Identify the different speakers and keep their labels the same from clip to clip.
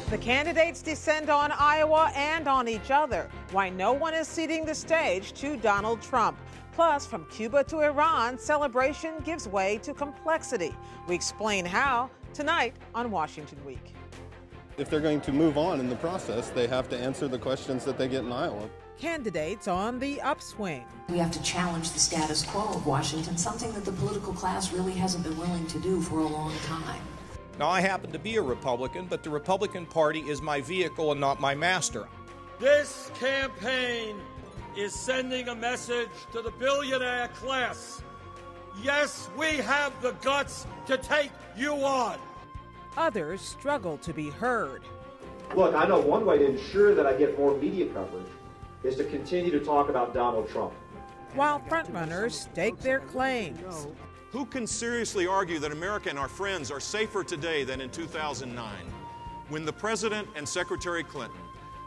Speaker 1: The candidates descend on Iowa and on each other. Why no one is ceding the stage to Donald Trump. Plus, from Cuba to Iran, celebration gives way to complexity. We explain how tonight on Washington Week.
Speaker 2: If they're going to move on in the process, they have to answer the questions that they get in Iowa.
Speaker 1: Candidates on the upswing.
Speaker 3: We have to challenge the status quo of Washington, something that the political class really hasn't been willing to do for a long time.
Speaker 4: Now, I happen to be a Republican, but the Republican Party is my vehicle and not my master.
Speaker 5: This campaign is sending a message to the billionaire class. Yes, we have the guts to take you on.
Speaker 1: Others struggle to be heard.
Speaker 6: Look, I know one way to ensure that I get more media coverage is to continue to talk about Donald Trump.
Speaker 1: While frontrunners stake their claims.
Speaker 7: Who can seriously argue that America and our friends are safer today than in 2009, when the President and Secretary Clinton,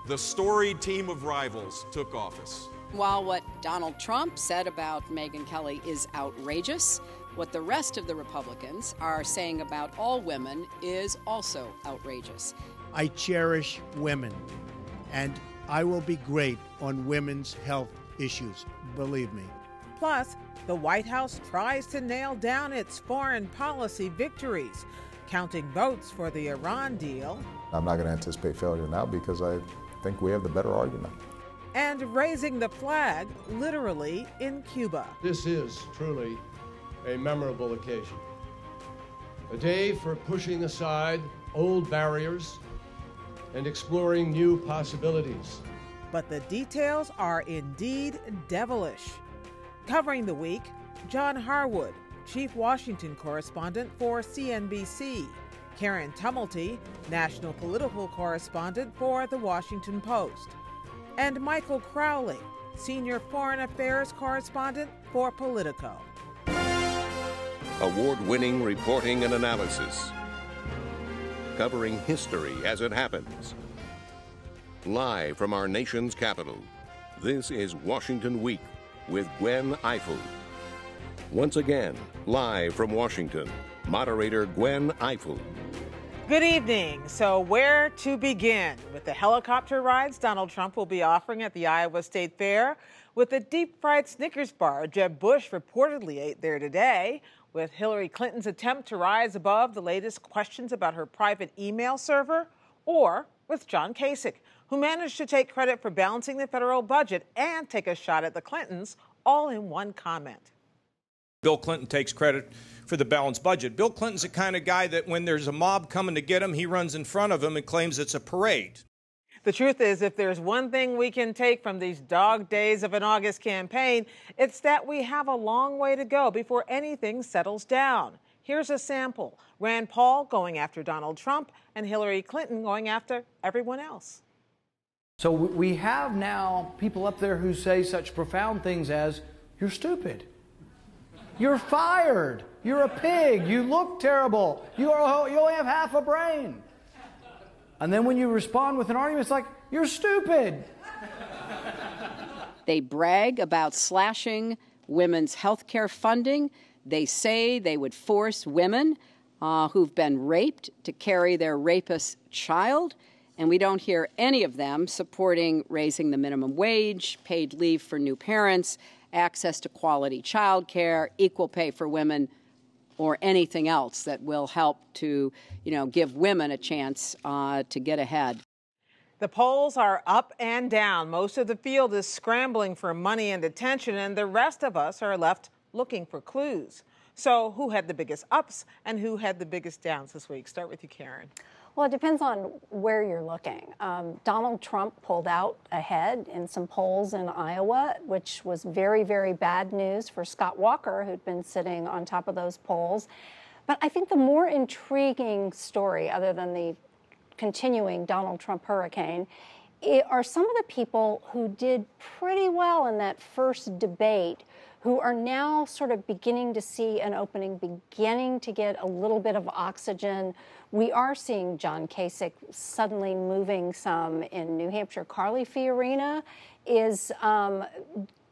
Speaker 7: the storied team of rivals, took office?
Speaker 8: While what Donald Trump said about Megyn Kelly is outrageous, what the rest of the Republicans are saying about all women is also outrageous.
Speaker 9: I cherish women, and I will be great on women's health issues, believe me.
Speaker 1: Plus, the White House tries to nail down its foreign policy victories, counting votes for the Iran deal.
Speaker 10: I'm not going to anticipate failure now because I think we have the better argument.
Speaker 1: And raising the flag, literally, in Cuba.
Speaker 11: This is truly a memorable occasion. A day for pushing aside old barriers and exploring new possibilities.
Speaker 1: But the details are indeed devilish. Covering the week, John Harwood, Chief Washington Correspondent for CNBC, Karen Tumulty, National Political Correspondent for The Washington Post, and Michael Crowley, Senior Foreign Affairs Correspondent for Politico.
Speaker 12: Award-winning reporting and analysis, covering history as it happens. Live from our nation's capital, this is Washington Week with Gwen Ifill. Once again, live from Washington, moderator Gwen Ifill.
Speaker 1: Good evening. So where to begin? With the helicopter rides Donald Trump will be offering at the Iowa State Fair, with the deep-fried Snickers bar Jeb Bush reportedly ate there today, with Hillary Clinton's attempt to rise above the latest questions about her private email server, or with John Kasich, who managed to take credit for balancing the federal budget and take a shot at the Clintons, all in one comment.
Speaker 4: Bill Clinton takes credit for the balanced budget. Bill Clinton's the kind of guy that when there's a mob coming to get him, he runs in front of them and claims it's a parade.
Speaker 1: The truth is, if there's one thing we can take from these dog days of an August campaign, it's that we have a long way to go before anything settles down. Here's a sample. Rand Paul going after Donald Trump and Hillary Clinton going after everyone else.
Speaker 13: So we have now people up there who say such profound things as, "You're stupid. You're fired. You're a pig. You look terrible. You only have half a brain." And then when you respond with an argument, it's like, "You're stupid."
Speaker 8: They brag about slashing women's health care funding. They say they would force women who've been raped to carry their rapist's child. And we don't hear any of them supporting raising the minimum wage, paid leave for new parents, access to quality child care, equal pay for women, or anything else that will help to, give women a chance to get ahead.
Speaker 1: The polls are up and down. Most of the field is scrambling for money and attention, and the rest of us are left looking for clues. So who had the biggest ups and who had the biggest downs this week? Start with you, Karen.
Speaker 14: Well, it depends on where you're looking. Donald Trump pulled out ahead in some polls in Iowa, which was very, very bad news for Scott Walker, who'd been sitting on top of those polls. But I think the more intriguing story, other than the continuing Donald Trump hurricane, are some of the people who did pretty well in that first debate, who are now sort of beginning to see an opening, beginning to get a little bit of oxygen. We are seeing John Kasich suddenly moving some in New Hampshire. Carly Fiorina is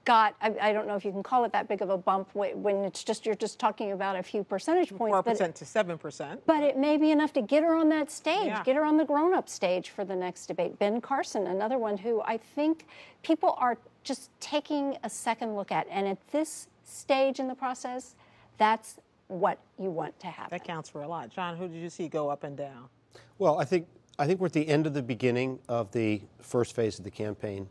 Speaker 14: got, I don't know if you can call it that big of a bump when it's just, you're just talking about a few percentage points.
Speaker 1: 4% to 7%.
Speaker 14: But it may be enough to get her on that stage,
Speaker 1: Yeah.
Speaker 14: get her on the grown-up stage for the next debate. Ben Carson, another one who I think people are just taking a second look at. And at this stage in the process, that's what you want to happen.
Speaker 1: That counts for a lot. John, who did you see go up and down?
Speaker 15: Well, I think we're at the end of the beginning of the first phase of the campaign.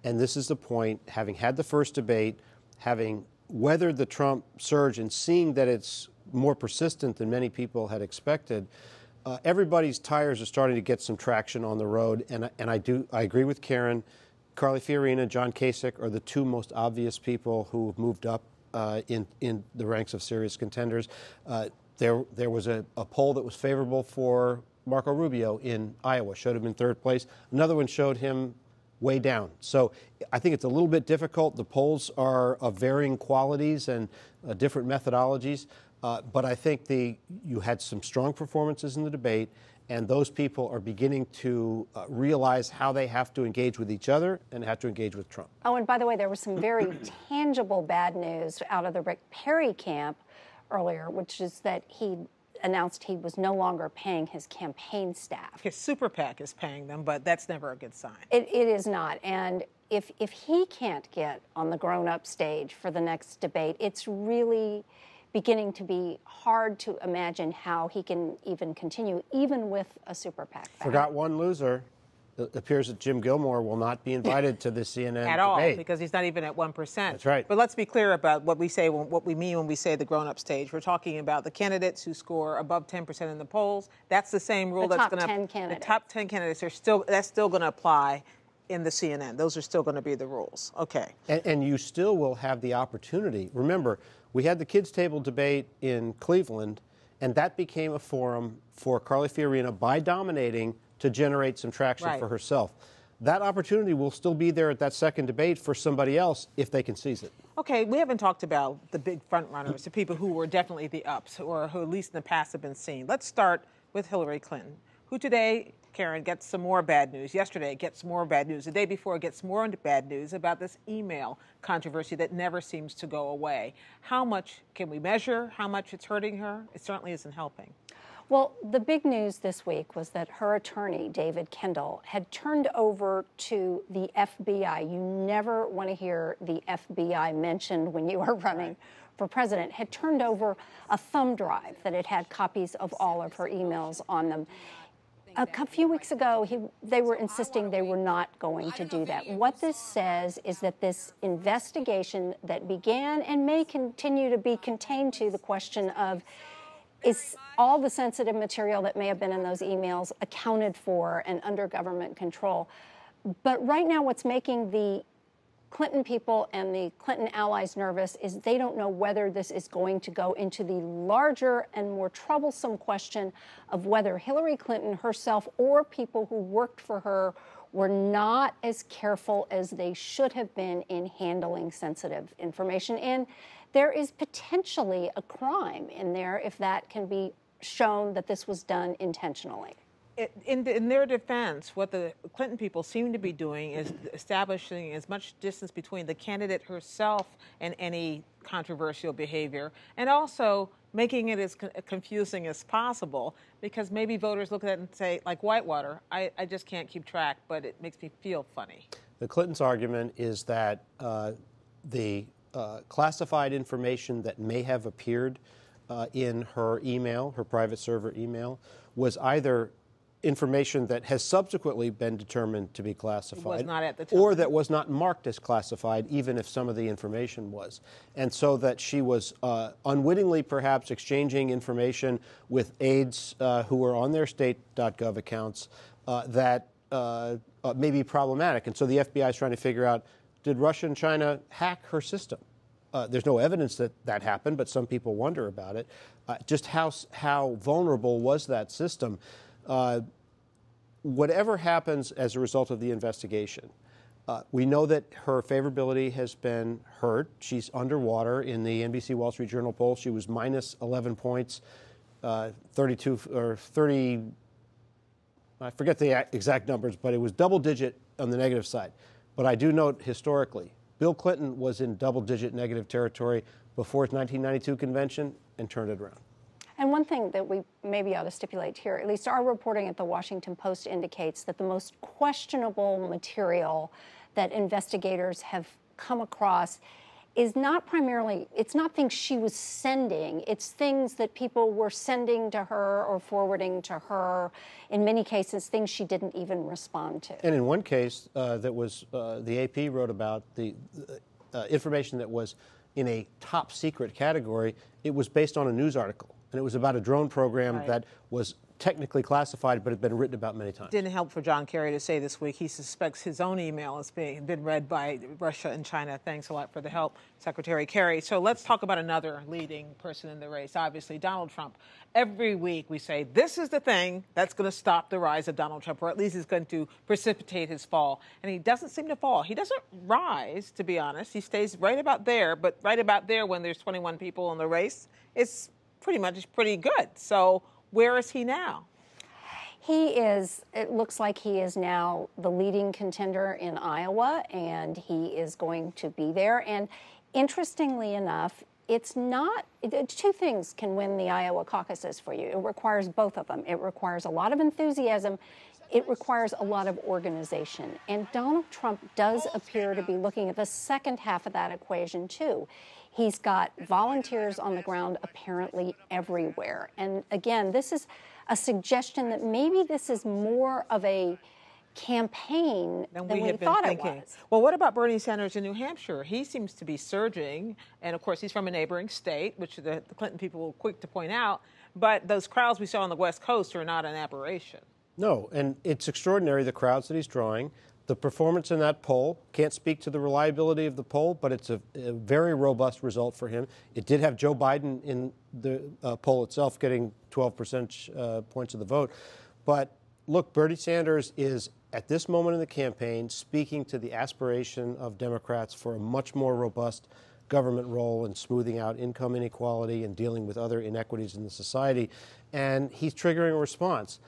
Speaker 15: And this is the point, having had the first debate, having weathered the Trump surge and seeing that it's more persistent than many people had expected, everybody's tires are starting to get some traction on the road. And I agree with Karen. Carly Fiorina, John Kasich are the two most obvious people who have moved up in the ranks of serious contenders. There was a poll that was favorable for Marco Rubio in Iowa, showed him in third place. Another one showed him way down. So I think it's a little bit difficult. The polls are of varying qualities and different methodologies. But I think you had some strong performances in the debate, and those people are beginning to realize how they have to engage with each other and have to engage with Trump.
Speaker 14: Oh, and by the way, there was some very tangible bad news out of the Rick Perry camp earlier, which is that he announced he was no longer paying his campaign staff.
Speaker 1: His super PAC is paying them, but that's never a good sign.
Speaker 14: It is not. And if he can't get on the grown-up stage for the next debate, it's really beginning to be hard to imagine how he can even continue, even with a super PAC.
Speaker 15: Forgot one loser. It appears that Jim Gilmore will not be invited to the CNN
Speaker 1: At all,
Speaker 15: debate.
Speaker 1: because he's not even at 1%.
Speaker 15: That's right.
Speaker 1: But let's be clear about what we say, what we mean when we say the grown-up stage. We're talking about the candidates who score above 10% in the polls. That's the same rule that's going to. The top 10 candidates are still. That's still going to apply in the CNN. Those are still going to be the rules. Okay.
Speaker 15: And you still will have the opportunity. Remember, we had the kids' table debate in Cleveland, and that became a forum for Carly Fiorina, by dominating, to generate some traction for herself. That opportunity will still be there at that second debate for somebody else if they can seize it.
Speaker 1: Okay, we haven't talked about the big front runners, the people who were definitely the ups, or who at least in the past have been seen. Let's start with Hillary Clinton, who today, Karen, gets some more bad news. Yesterday gets more bad news. The day before gets more bad news about this email controversy that never seems to go away. How much can we measure how much it's hurting her? It certainly isn't helping.
Speaker 14: Well, the big news this week was that her attorney, David Kendall, had turned over to the FBI. You never want to hear the FBI mentioned when you are running for president. Had turned over a thumb drive that it had copies of all of her emails on them. A few weeks ago, they were insisting they were not going to do that. What this says is that this investigation that began and may continue to be contained to the question of, is all the sensitive material that may have been in those emails accounted for and under government control? But right now, what's making the Clinton people and the Clinton allies nervous is they don't know whether this is going to go into the larger and more troublesome question of whether Hillary Clinton herself or people who worked for her were not as careful as they should have been in handling sensitive information. And there is potentially a crime in there if that can be shown that this was done intentionally.
Speaker 1: In their defense, what the Clinton people seem to be doing is establishing as much distance between the candidate herself and any controversial behavior, and also making it as confusing as possible, because maybe voters look at it and say, like Whitewater, I just can't keep track, but it makes me feel funny.
Speaker 15: The Clintons' argument is that the classified information that may have appeared in her email, her private server email, was either information that has subsequently been determined to be classified,
Speaker 1: was not at the time,
Speaker 15: or that was not marked as classified, even if some of the information was. And so that she was unwittingly perhaps exchanging information with aides who were on their state.gov accounts that may be problematic. And so the FBI is trying to figure out, did Russia and China hack her system? There's no evidence that that happened, but some people wonder about it. Just how vulnerable was that system? Whatever happens as a result of the investigation, we know that her favorability has been hurt. She's underwater. In the NBC Wall Street Journal poll, she was minus 11 points, 32 or 30, I forget the exact numbers, but it was double digit on the negative side. But I do note historically, Bill Clinton was in double-digit negative territory before his 1992 convention and turned it around.
Speaker 14: And one thing that we maybe ought to stipulate here, at least our reporting at the Washington Post indicates that the most questionable material that investigators have come across is not primarily, it's not things she was sending, it's things that people were sending to her or forwarding to her, in many cases, things she didn't even respond to.
Speaker 15: And in one case that was, the AP wrote about the information that was in a top secret category, it was based on a news article. And it was about a drone program that was technically classified, but had been written about many times.
Speaker 1: Didn't help for John Kerry to say this week he suspects his own email has been read by Russia and China. Thanks a lot for the help, Secretary Kerry. So let's talk about another leading person in the race, obviously, Donald Trump. Every week we say this is the thing that's going to stop the rise of Donald Trump, or at least is going to precipitate his fall. And he doesn't seem to fall. He doesn't rise, to be honest. He stays right about there, but right about there when there's 21 people in the race, it's pretty good. So where is he now?
Speaker 14: He is, it looks like he is now the leading contender in Iowa, and he is going to be there. And interestingly enough, it's not, two things can win the Iowa caucuses for you. It requires both of them. It requires a lot of enthusiasm. It requires a lot of organization. And Donald Trump does appear to be looking at the second half of that equation, too. He's got volunteers on the ground apparently everywhere. And again, this is a suggestion that maybe this is more of a campaign than we thought it was.
Speaker 1: Well, what about Bernie Sanders in New Hampshire? He seems to be surging. And, of course, he's from a neighboring state, which the Clinton people were quick to point out. But those crowds we saw on the West Coast are not an aberration.
Speaker 15: No, and it's extraordinary, the crowds that he's drawing. The performance in that poll, can't speak to the reliability of the poll, but it's a very robust result for him. It did have Joe Biden in the poll itself getting 12 percentage points of the vote. But look, Bernie Sanders is, at this moment in the campaign, speaking to the aspiration of Democrats for a much more robust government role in smoothing out income inequality and dealing with other inequities in the society. And he's triggering a response.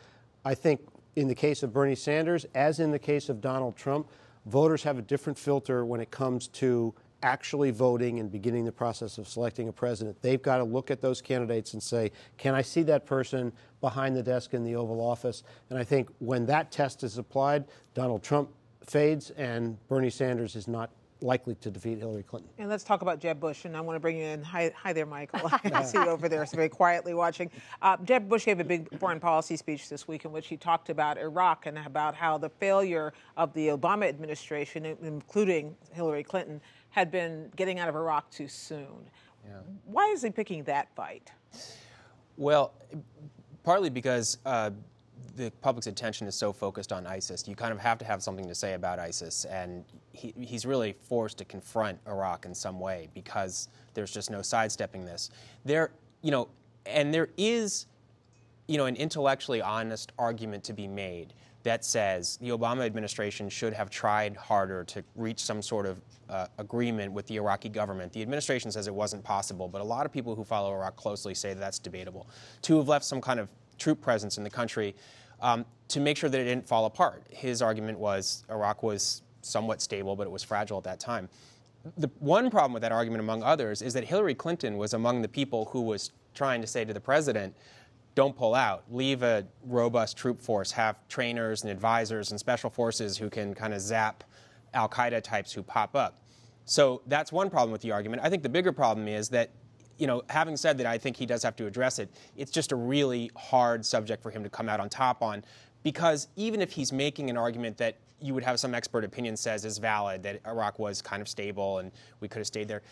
Speaker 15: I think in the case of Bernie Sanders, as in the case of Donald Trump, voters have a different filter when it comes to actually voting and beginning the process of selecting a president. They've got to look at those candidates and say, can I see that person behind the desk in the Oval Office? And I think when that test is applied, Donald Trump fades and Bernie Sanders is not likely to defeat Hillary Clinton.
Speaker 1: And let's talk about Jeb Bush, and I want to bring you in. Hi there, Michael. I see you over there, so very quietly watching. Jeb Bush gave a big foreign policy speech this week in which he talked about Iraq and about how the failure of the Obama administration, including Hillary Clinton, had been getting out of Iraq too soon. Yeah. Why is he picking that fight?
Speaker 16: Well, partly because the public's attention is so focused on ISIS. You kind of have to have something to say about ISIS, and he's really forced to confront Iraq in some way because there's just no sidestepping this. There is, an intellectually honest argument to be made that says the Obama administration should have tried harder to reach some sort of agreement with the Iraqi government. The administration says it wasn't possible, but a lot of people who follow Iraq closely say that's debatable. To have left some kind of troop presence in the country to make sure that it didn't fall apart. His argument was Iraq was somewhat stable, but it was fragile at that time. The one problem with that argument, among others, is that Hillary Clinton was among the people who was trying to say to the president, don't pull out, leave a robust troop force, have trainers and advisors and special forces who can kind of zap al-Qaeda types who pop up. So that's one problem with the argument. I think the bigger problem is that, having said that, I think he does have to address it. It's just a really hard subject for him to come out on top on, because even if he's making an argument that you would have some expert opinion says is valid, that Iraq was kind of stable and we could have stayed there,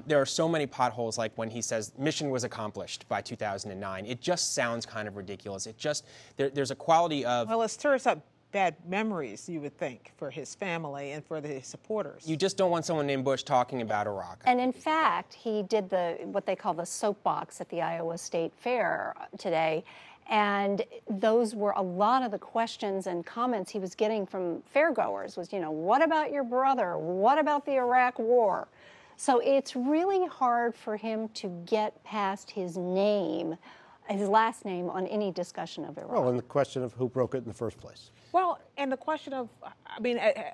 Speaker 16: there are so many potholes, like when he says mission was accomplished by 2009. It just sounds kind of ridiculous. It just, there's a quality of...
Speaker 1: Well, it stirs up bad memories, you would think, for his family and for his supporters.
Speaker 16: You just don't want someone named Bush talking about Iraq.
Speaker 14: And in fact, he did what they call the soapbox at the Iowa State Fair today. And those were a lot of the questions and comments he was getting from fairgoers was, what about your brother? What about the Iraq War? So it's really hard for him to get past his last name on any discussion of Iraq.
Speaker 15: Well, and the question of who broke it in the first place.
Speaker 1: Well, and the question of,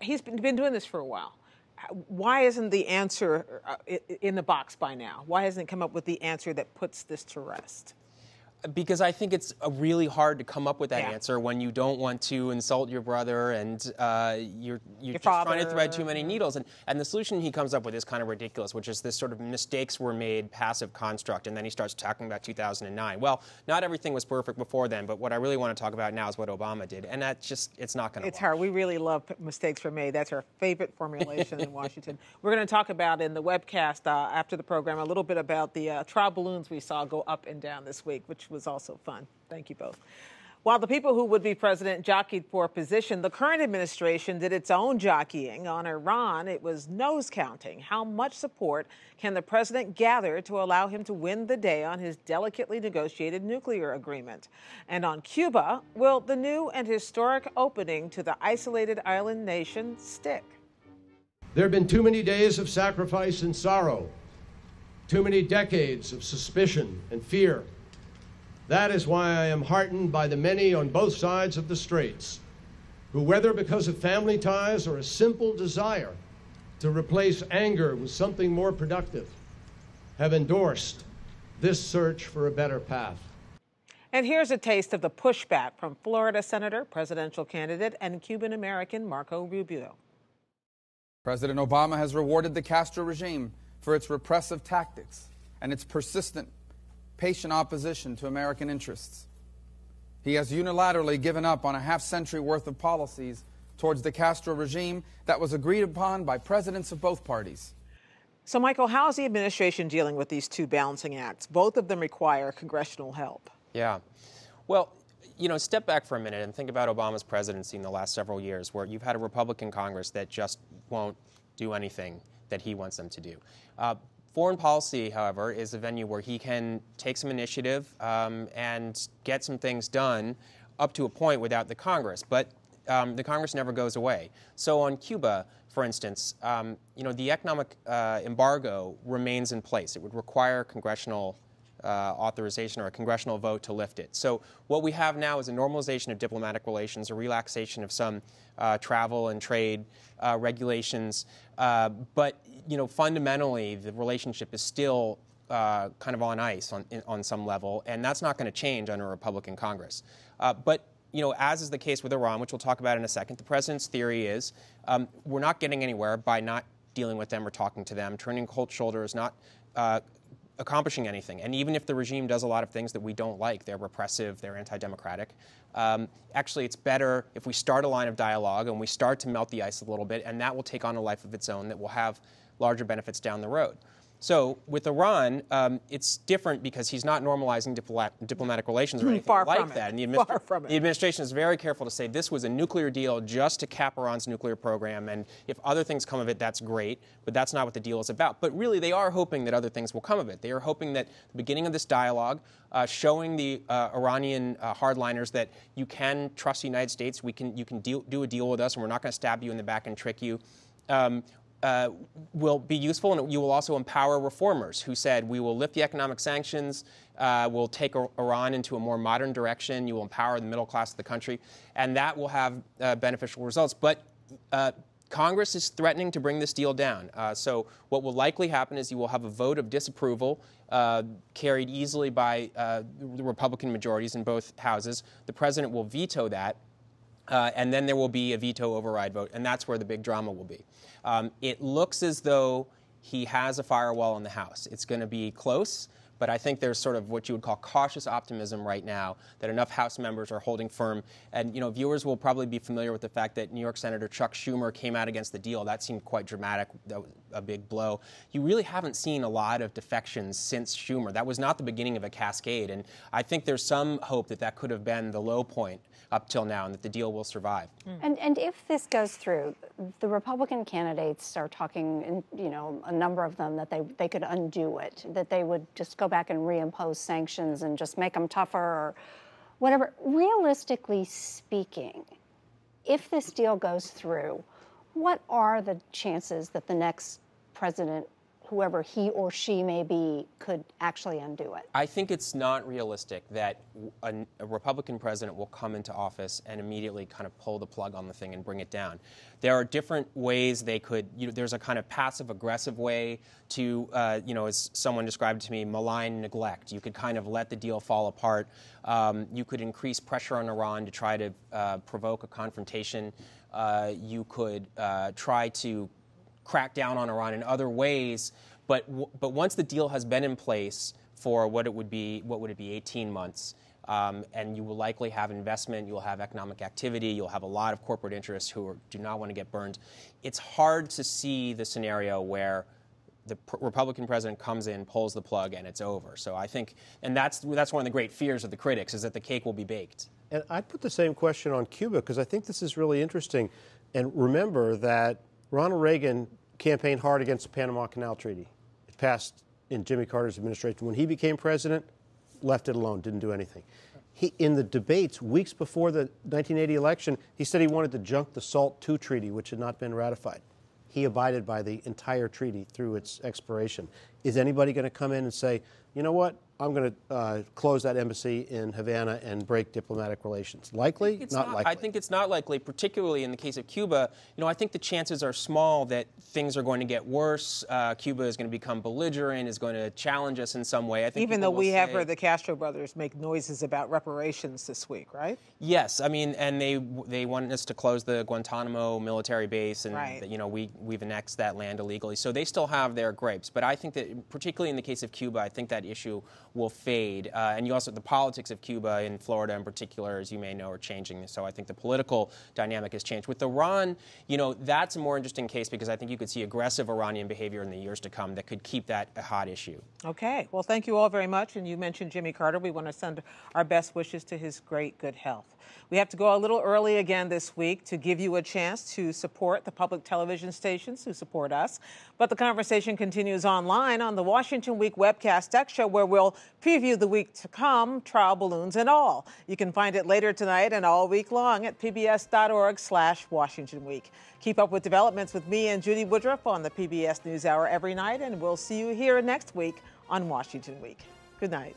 Speaker 1: he's been doing this for a while. Why isn't the answer in the box by now? Why hasn't it come up with the answer that puts this to rest?
Speaker 16: Because I think it's really hard to come up with that answer when you don't want to insult your brother and you're just trying to thread too many needles. And the solution he comes up with is kind of ridiculous, which is this sort of mistakes were made passive construct. And then he starts talking about 2009. Well, not everything was perfect before then, but what I really want to talk about now is what Obama did. And that's just, it's not going to work.
Speaker 1: It's hard. We really love mistakes were made. That's our favorite formulation in Washington. We're going to talk about in the webcast after the program a little bit about the trial balloons we saw go up and down this week, which was also fun. Thank you both. While the people who would be president jockeyed for position, the current administration did its own jockeying. On Iran, it was nose counting. How much support can the president gather to allow him to win the day on his delicately negotiated nuclear agreement? And on Cuba, will the new and historic opening to the isolated island nation stick?
Speaker 11: There have been too many days of sacrifice and sorrow, too many decades of suspicion and fear. That is why I am heartened by the many on both sides of the straits who, whether because of family ties or a simple desire to replace anger with something more productive, have endorsed this search for a better path.
Speaker 1: And here's a taste of the pushback from Florida Senator, presidential candidate, and Cuban-American Marco Rubio.
Speaker 17: President Obama has rewarded the Castro regime for its repressive tactics and its persistent, patient opposition to American interests. He has unilaterally given up on a half-century worth of policies towards the Castro regime that was agreed upon by presidents of both parties.
Speaker 1: So, Michael, how is the administration dealing with these two balancing acts? Both of them require congressional help.
Speaker 16: Yeah. Well, you know, step back for a minute and think about Obama's presidency in the last several years, where you've had a Republican Congress that just won't do anything that he wants them to do. Foreign policy, however, is a venue where he can take some initiative and get some things done up to a point without the Congress. But the Congress never goes away. So on Cuba, for instance, you know, the economic embargo remains in place. It would require congressional authorization or a congressional vote to lift it. So what we have now is a normalization of diplomatic relations, a relaxation of some travel and trade regulations, but you know, fundamentally the relationship is still kind of on ice on some level, and that's not going to change under a Republican Congress. But you know, as is the case with Iran, which we'll talk about in a second, the president's theory is we're not getting anywhere by not dealing with them or talking to them. Turning cold shoulders, not accomplishing anything. And even if the regime does a lot of things that we don't like, they're repressive, they're anti-democratic, actually it's better if we start a line of dialogue and we start to melt the ice a little bit, and that will take on a life of its own that will have larger benefits down the road. So with Iran, it's different because he's not normalizing diplomatic relations or anything like that. And the administration is very careful to say this was a nuclear deal just to cap Iran's nuclear program, and if other things come of it, that's great, but that's not what the deal is about. But really, they are hoping that other things will come of it. They are hoping that the beginning of this dialogue, showing the Iranian hardliners that you can trust the United States, you can do a deal with us, and we're not going to stab you in the back and trick you, will be useful, and you will also empower reformers who said we will lift the economic sanctions, we'll take Iran into a more modern direction, you will empower the middle class of the country, and that will have beneficial results. But Congress is threatening to bring this deal down. So what will likely happen is you will have a vote of disapproval carried easily by the Republican majorities in both houses. The president will veto that. And then there will be a veto override vote, and that's where the big drama will be. It looks as though he has a firewall in the House. It's going to be close, but I think there's sort of what you would call cautious optimism right now that enough House members are holding firm. And, you know, viewers will probably be familiar with the fact that New York Senator Chuck Schumer came out against the deal. That seemed quite dramatic. That was a big blow. You really haven't seen a lot of defections since Schumer. That was not the beginning of a cascade, and I think there's some hope that that could have been the low point up till now, and that the deal will survive.
Speaker 14: And if this goes through, the Republican candidates are talking, you know, a number of them, that they could undo it, that they would just go back and reimpose sanctions and just make them tougher or whatever. Realistically speaking, if this deal goes through, what are the chances that the next president whoever he or she may be could actually undo it?
Speaker 16: I think it's not realistic that a Republican president will come into office and immediately kind of pull the plug on the thing and bring it down. There are different ways they could, there's a kind of passive-aggressive way to, as someone described to me, malign neglect. You could kind of let the deal fall apart. You could increase pressure on Iran to try to provoke a confrontation. You could try to crack down on Iran in other ways, but once the deal has been in place for what would it be 18 months, and you will likely have investment, you'll have economic activity, you'll have a lot of corporate interests who do not want to get burned. It's hard to see the scenario where the Republican president comes in, pulls the plug, and it's over. So I think, and that's one of the great fears of the critics, is that the cake will be baked.
Speaker 15: And I'd put the same question on Cuba, because I think this is really interesting. And remember that Ronald Reagan campaigned hard against the Panama Canal Treaty. It passed in Jimmy Carter's administration. When he became president, left it alone, didn't do anything. In the debates weeks before the 1980 election, he said he wanted to junk the SALT II treaty, which had not been ratified. He abided by the entire treaty through its expiration. Is anybody going to come in and say, you know what, I'm going to close that embassy in Havana and break diplomatic relations? Likely? Not likely.
Speaker 16: I think it's not likely, particularly in the case of Cuba. I think the chances are small that things are going to get worse. Cuba is going to become belligerent, is going to challenge us in some way. I think
Speaker 1: even though we have heard the Castro brothers make noises about reparations this week, right?
Speaker 16: Yes, I mean, and they want us to close the Guantanamo military base, and
Speaker 1: right.
Speaker 16: We've annexed that land illegally, so they still have their grapes. But I think that, particularly in the case of Cuba, I think that issue will fade. And you also, the politics of Cuba, in Florida in particular, as you may know, are changing. So I think the political dynamic has changed. With Iran, that's a more interesting case, because I think you could see aggressive Iranian behavior in the years to come that could keep that a hot issue.
Speaker 1: Okay. Well, thank you all very much. And you mentioned Jimmy Carter. We want to send our best wishes to his great good health. We have to go a little early again this week to give you a chance to support the public television stations who support us. But the conversation continues online on the Washington Week webcast X show, where we'll preview the week to come, trial balloons and all. You can find it later tonight and all week long at pbs.org/Washington Week. Keep up with developments with me and Judy Woodruff on the PBS NewsHour every night, and we'll see you here next week on Washington Week. Good night.